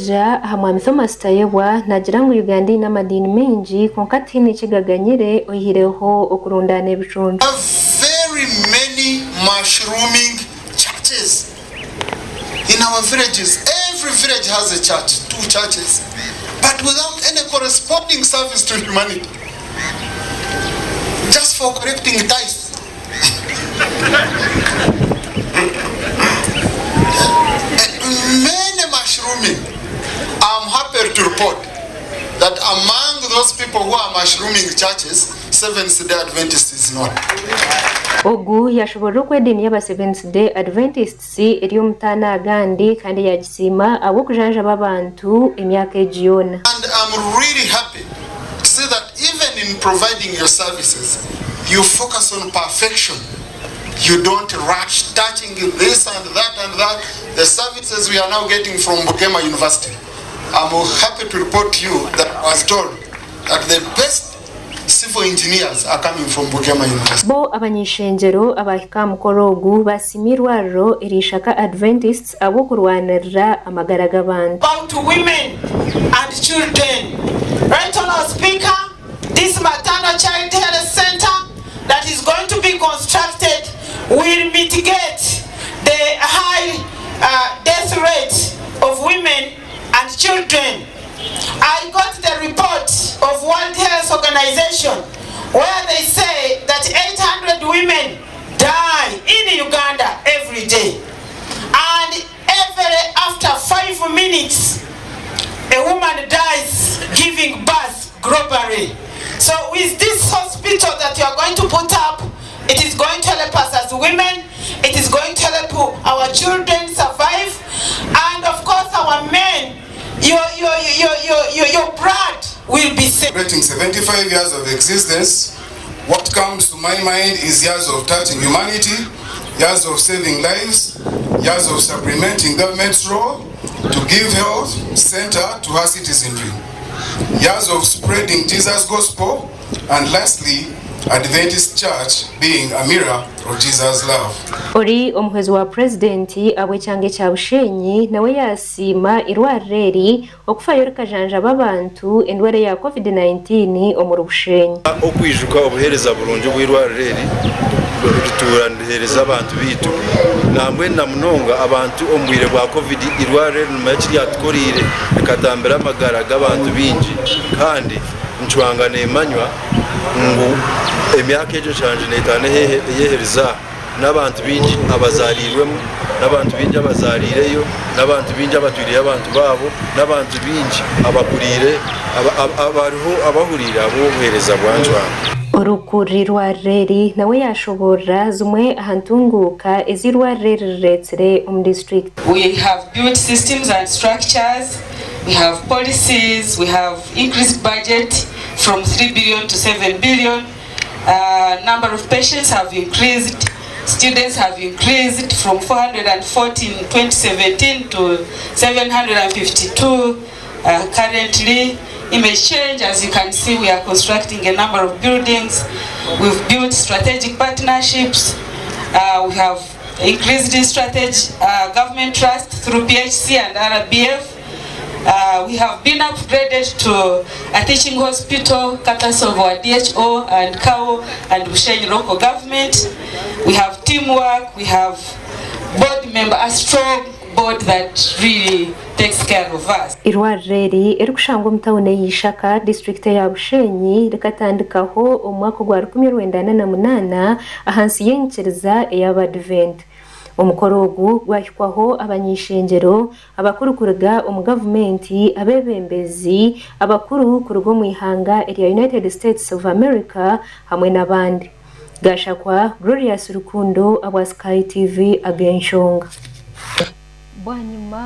kuja hamwami Thomas Tayewa nagira ngo Uganda n'amadini menji konkatini kigaganyire ohireho okurundana ebicundo. Very many mushrooming churches in our villages. Every village has a church, 2 churches, but without any corresponding service to humanity. Just for collecting tithes. Many mushrooming. I'm happy to report that among those people who are mushrooming churches, Seventh-day Adventists is not. Ogu yashobora kwedini y'aba Seventh-day Adventists eri omutana agandi kandi yagisima abo kujanja babantu emyaka ejiyona. And I'm really happy to see that even in providing your services, you focus on perfection. You don't rush touching this and that and that. The services we are now getting from Bukema University. I'm happy to report to you that I was told that the best civil engineers are coming from Bukema University. Bo abanyishengero abahika mukorogu basimirwaro irishaka Adventists abo kurwanira amagara g'abantu. About women and children. Right on our speaker, this maternal child health center that is going to be constructed will mitigate the high death rate of women and children. I got the report of World Health Organization where they say that 800 women die in Uganda every day. And after 5 minutes, a woman dies giving birth globally. So with this hospital that you are going to put up, it is going to help us as women, it is going to help our children survive, and of course our men, your blood will be saved. Celebrating 75 years of existence, what comes to my mind is years of touching humanity, years of saving lives, years of supplementing government's role to give health center to her citizenry, years of spreading Jesus' gospel, and lastly, Adventist Church being a mirror of Jesus' love. Ori omuhezi wa presidenti abw'ekyange kya Bushenyi nawe yasima irwareri okufayo rikajanja babantu endwara ya COVID-19 omuri Bushenyi. Okwijuka obuhereza bulungi bw'irwareri rituranhereza abantu bitu namwe namunonga abantu omwire bwa COVID irwareri numaki yatukorire rikatambira amagara g'abantu bingi kandi ncwanga nemanywa ngo emyaka ejo cyanje netane yehereza n'abantu bingi abazarirwemo n'abantu bingi abazarireyo n'abantu bingi abatwiriye abantu babo n'abantu bingi abakurire abariho abahurira abo buhereza bwanjwanga. Orukuri rwareri nawe yashobora zumwe ahantunguka ezirwareri retsere district. We have built systems and structures, we have policies, we have increased budget from 3 billion to 7 billion. Number of patients have increased, students have increased from 414 in 2017 to 752 currently. Image change, as you can see, we are constructing a number of buildings. We've built strategic partnerships. We have increased in government trust through PHC and RBF. We have been upgraded to a teaching hospital, courtesy of our DHO and CAO and Bushenyi local government. We have teamwork, we have board member, a strong board that really takes care of us. Irwareri erukushangwa mutawune yishaka district ya Bushenyi rikatandikaho omwaka gwa 2018 ahansi y'enkereza y'Abadvent. Omukoro ogu gwahikwaho abanyishengero abakurukuruga omu gavumenti abebembezi abakuru kurugo mu ihanga erya United States of America hamwe n'abandi. Gashakwa Glorious Rukundo abwa Sky TV agenshonga.